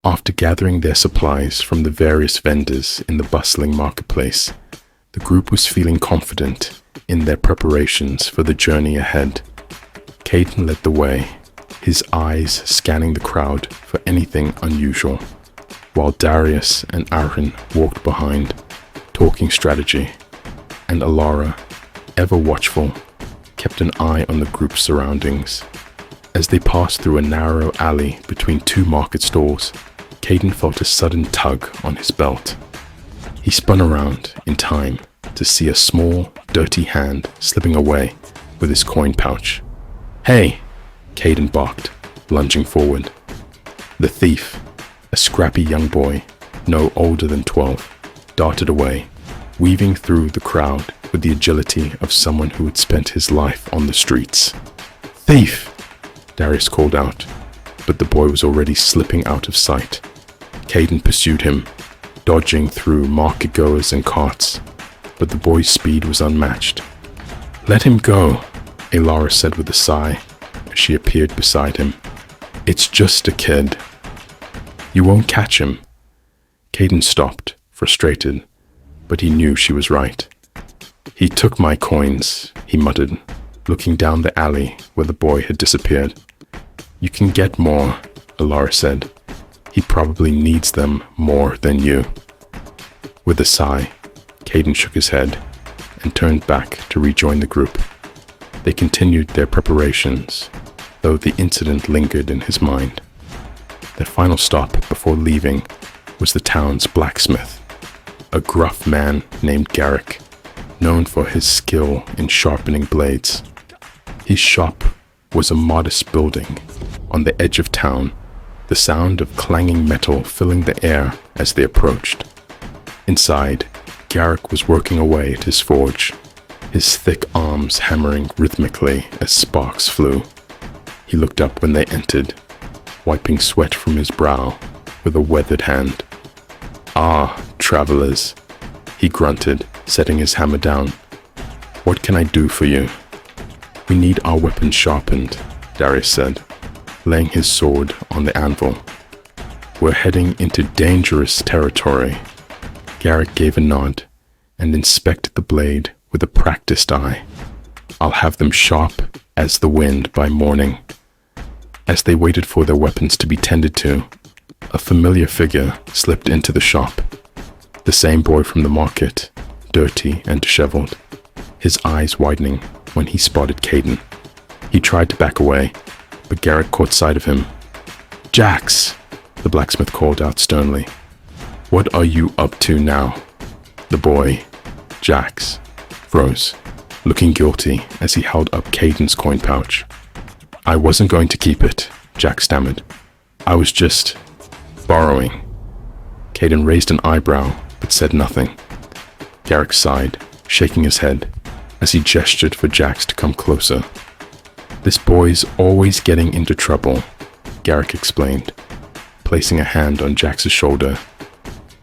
After gathering their supplies from the various vendors in the bustling marketplace, the group was feeling confident in their preparations for the journey ahead. Caden led the way, his eyes scanning the crowd for anything unusual, while Darius and Aaron walked behind, talking strategy, and Alara, ever watchful, kept an eye on the group's surroundings. As they passed through a narrow alley between two market stalls, Caden felt a sudden tug on his belt. He spun around in time to see a small, dirty hand slipping away with his coin pouch. "Hey!" Caden barked, lunging forward. The thief, a scrappy young boy, no older than 12, darted away, weaving through the crowd with the agility of someone who had spent his life on the streets. "Thief!" Darius called out, but the boy was already slipping out of sight. Caden pursued him, dodging through market-goers and carts, but the boy's speed was unmatched. "Let him go," Alara said with a sigh as she appeared beside him. "It's just a kid." "You won't catch him." Caden stopped, frustrated, but he knew she was right. "He took my coins," he muttered, looking down the alley where the boy had disappeared. "You can get more," Alara said. "He probably needs them more than you." With a sigh, Caden shook his head and turned back to rejoin the group. They continued their preparations, though the incident lingered in his mind. Their final stop before leaving was the town's blacksmith, a gruff man named Garrick, known for his skill in sharpening blades. His shop was a modest building on the edge of town, the sound of clanging metal filling the air as they approached. Inside, Garrick was working away at his forge, his thick arms hammering rhythmically as sparks flew. He looked up when they entered, wiping sweat from his brow with a weathered hand. "Ah, travelers," he grunted, setting his hammer down. "What can I do for you?" "We need our weapons sharpened," Darius said, laying his sword on the anvil. "We're heading into dangerous territory." Garrick gave a nod and inspected the blade with a practiced eye. "I'll have them sharp as the wind by morning." As they waited for their weapons to be tended to, a familiar figure slipped into the shop. The same boy from the market, dirty and disheveled, his eyes widening when he spotted Caden. He tried to back away, but Garrick caught sight of him. "Jax!" the blacksmith called out sternly. "What are you up to now?" The boy, Jax, froze, looking guilty as he held up Caden's coin pouch. "I wasn't going to keep it," Jax stammered. "I was just borrowing." Caden raised an eyebrow but said nothing. Garrick sighed, shaking his head as he gestured for Jax to come closer. "This boy's always getting into trouble," Garrick explained, placing a hand on Jax's shoulder.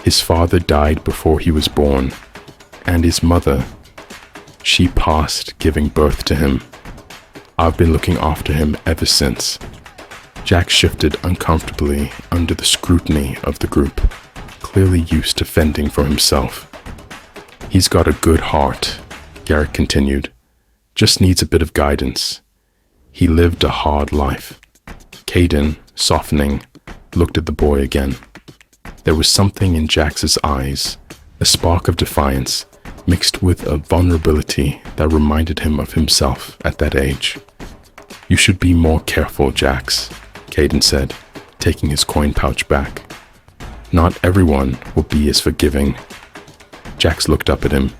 "His father died before he was born, and his mother, she passed giving birth to him. I've been looking after him ever since." Jax shifted uncomfortably under the scrutiny of the group, clearly used to fending for himself. "He's got a good heart," Garrick continued. "Just needs a bit of guidance. He lived a hard life." Caden, softening, looked at the boy again. There was something in Jax's eyes, a spark of defiance, mixed with a vulnerability that reminded him of himself at that age. "You should be more careful, Jax," Caden said, taking his coin pouch back. "Not everyone will be as forgiving." Jax looked up at him,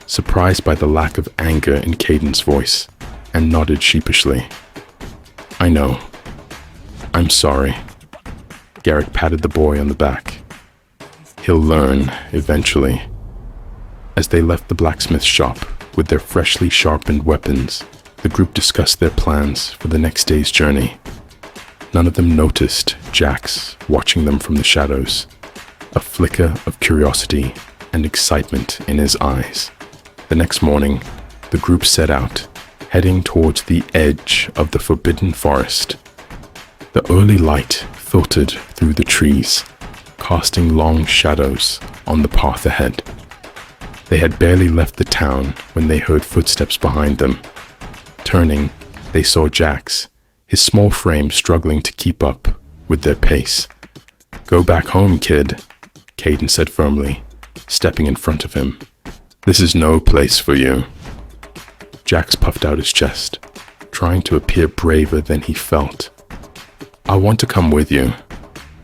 surprised by the lack of anger in Caden's voice, and nodded sheepishly. "I know. I'm sorry." Garrick patted the boy on the back. "He'll learn eventually." As they left the blacksmith shop with their freshly sharpened weapons, the group discussed their plans for the next day's journey. None of them noticed Jax watching them from the shadows, a flicker of curiosity and excitement in his eyes. The next morning, the group set out, heading towards the edge of the forbidden forest. The early light filtered through the trees, casting long shadows on the path ahead. They had barely left the town when they heard footsteps behind them. Turning, they saw Jax, his small frame struggling to keep up with their pace. "Go back home, kid," Caden said firmly, stepping in front of him. "This is no place for you." Jax puffed out his chest, trying to appear braver than he felt. "I want to come with you.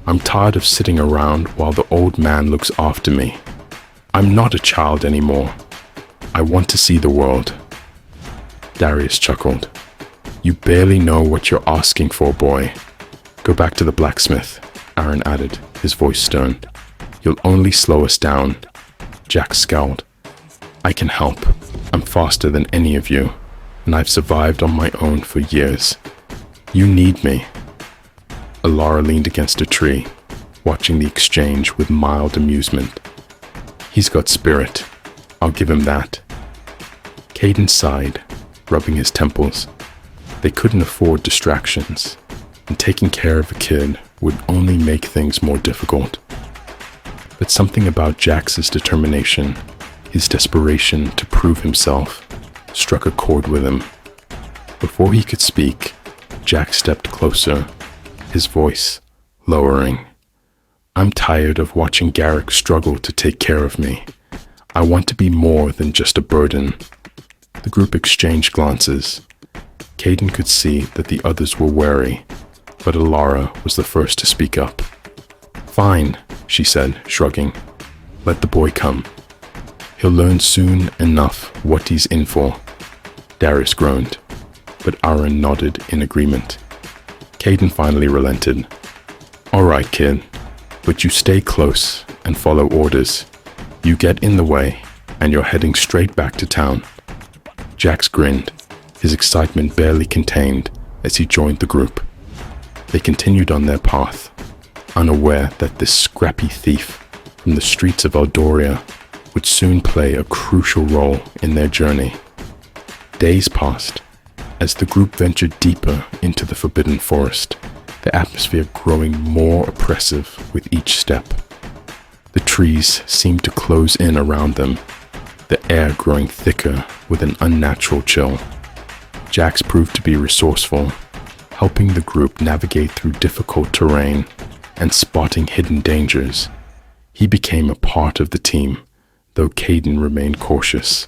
I'm tired of sitting around while the old man looks after me. I'm not a child anymore. I want to see the world." Darius chuckled. "You barely know what you're asking for, boy. Go back to the blacksmith," Aaron added, his voice stern. "You'll only slow us down." Jax scowled. "I can help. I'm faster than any of you, and I've survived on my own for years. You need me." Alara leaned against a tree, watching the exchange with mild amusement. "He's got spirit. I'll give him that." Caden sighed, rubbing his temples. They couldn't afford distractions, and taking care of a kid would only make things more difficult. But something about Jax's determination, his desperation to prove himself, struck a chord with him. Before he could speak, Jax stepped closer, his voice lowering. "I'm tired of watching Garrick struggle to take care of me. I want to be more than just a burden." The group exchanged glances. Caden could see that the others were wary, but Alara was the first to speak up. "Fine," she said, shrugging. "Let the boy come. He'll learn soon enough what he's in for." Darius groaned, but Aaron nodded in agreement. Caden finally relented. "All right, kid, but you stay close and follow orders. You get in the way, and you're heading straight back to town." Jax grinned, his excitement barely contained as he joined the group. They continued on their path, unaware that this scrappy thief from the streets of Eldoria would soon play a crucial role in their journey. Days passed as the group ventured deeper into the forbidden forest, the atmosphere growing more oppressive with each step. The trees seemed to close in around them, the air growing thicker with an unnatural chill. Jax proved to be resourceful, helping the group navigate through difficult terrain and spotting hidden dangers. He became a part of the team, though Caden remained cautious.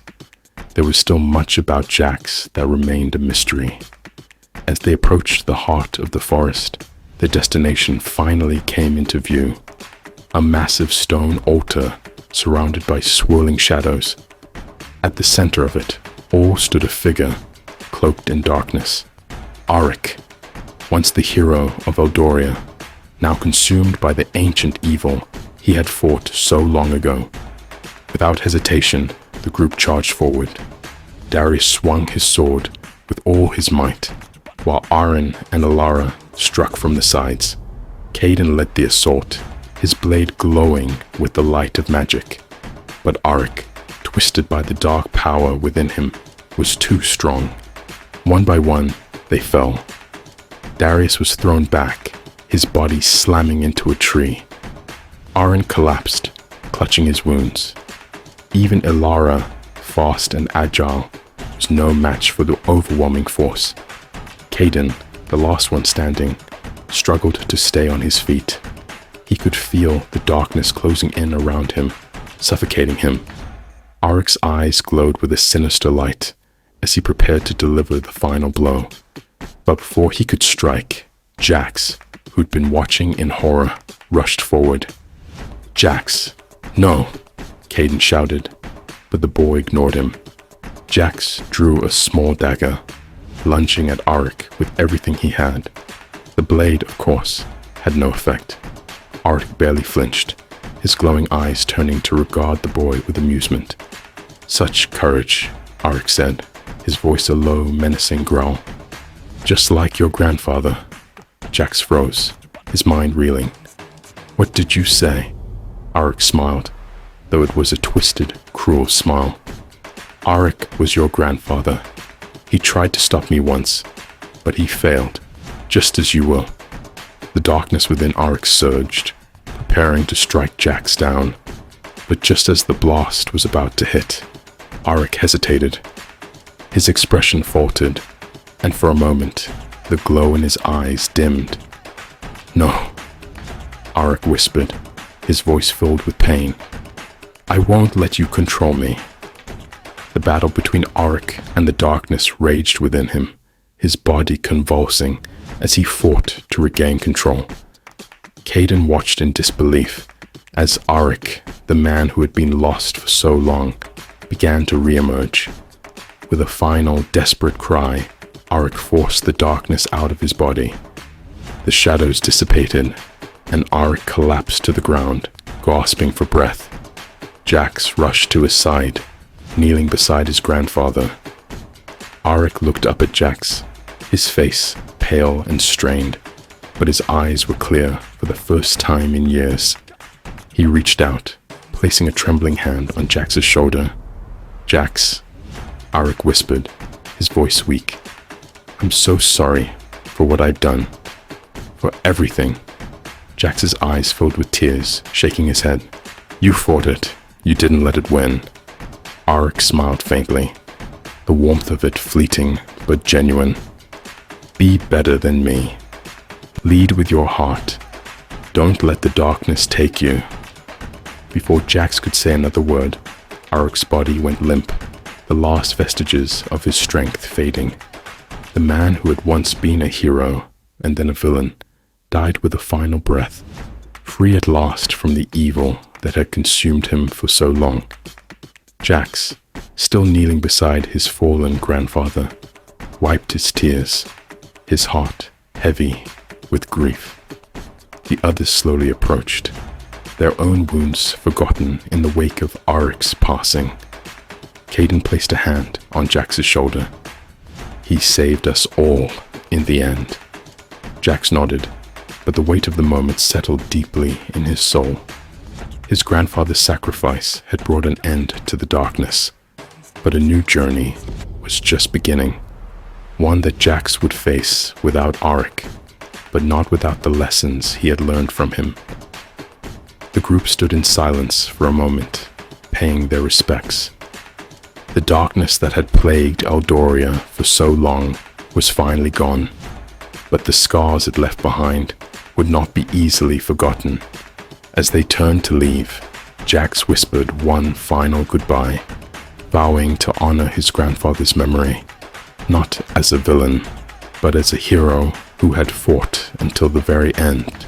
There was still much about Jax that remained a mystery. As they approached the heart of the forest, their destination finally came into view. A massive stone altar surrounded by swirling shadows. At the center of it, all stood a figure, cloaked in darkness. Arik, once the hero of Eldoria, now consumed by the ancient evil he had fought so long ago. Without hesitation, the group charged forward. Darius swung his sword with all his might, while Aaron and Alara struck from the sides. Caden led the assault, his blade glowing with the light of magic. But Arik, twisted by the dark power within him, was too strong. One by one, they fell. Darius was thrown back, his body slamming into a tree. Aaron collapsed, clutching his wounds. Even Alara, fast and agile, was no match for the overwhelming force. Caden, the last one standing, struggled to stay on his feet. He could feel the darkness closing in around him, suffocating him. Arik's eyes glowed with a sinister light as he prepared to deliver the final blow. But before he could strike, Jax, who'd been watching in horror, rushed forward. "Jax, no!" Caden shouted, but the boy ignored him. Jax drew a small dagger, lunging at Arik with everything he had. The blade, of course, had no effect. Arik barely flinched, his glowing eyes turning to regard the boy with amusement. "Such courage," Arik said, his voice a low, menacing growl. "Just like your grandfather." Jax froze, his mind reeling. "What did you say?" Arik smiled, though it was a twisted, cruel smile. "Arik was your grandfather. He tried to stop me once, but he failed, just as you will." The The darkness within Auric surged, preparing to strike Jax down. But just as the blast was about to hit, Auric hesitated. His expression faltered, and for a moment, the glow in his eyes dimmed. "No," Auric whispered, his voice filled with pain. "I won't let you control me." The battle between Auric and the darkness raged within him, his body convulsing as he fought to regain control. Caden watched in disbelief as Auric, the man who had been lost for so long, began to re-emerge. With a final, desperate cry, Auric forced the darkness out of his body. The shadows dissipated, and Auric collapsed to the ground, gasping for breath. Jax rushed to his side, kneeling beside his grandfather. Auric looked up at Jax, his face pale and strained, but his eyes were clear for the first time in years. He reached out, placing a trembling hand on Jax's shoulder. "Jax," Auric whispered, his voice weak. "I'm so sorry for what I've done. For everything." Jax's eyes filled with tears, shaking his head. "You fought it. You didn't let it win." Auric smiled faintly, the warmth of it fleeting but genuine. "Be better than me. Lead with your heart. Don't let the darkness take you." Before Jax could say another word, Auric's body went limp, the last vestiges of his strength fading. The man who had once been a hero and then a villain died with a final breath, free at last from the evil that had consumed him for so long. Jax, still kneeling beside his fallen grandfather, wiped his tears, his heart heavy with grief. The others slowly approached, their own wounds forgotten in the wake of Auric's passing. Caden placed a hand on Jax's shoulder. "He saved us all in the end." Jax nodded, but the weight of the moment settled deeply in his soul. His grandfather's sacrifice had brought an end to the darkness, but a new journey was just beginning, one that Jax would face without Auric, but not without the lessons he had learned from him. The group stood in silence for a moment, paying their respects. The darkness that had plagued Eldoria for so long was finally gone, but the scars it left behind would not be easily forgotten. As they turned to leave, Jax whispered one final goodbye, vowing to honor his grandfather's memory, not as a villain, but as a hero who had fought until the very end.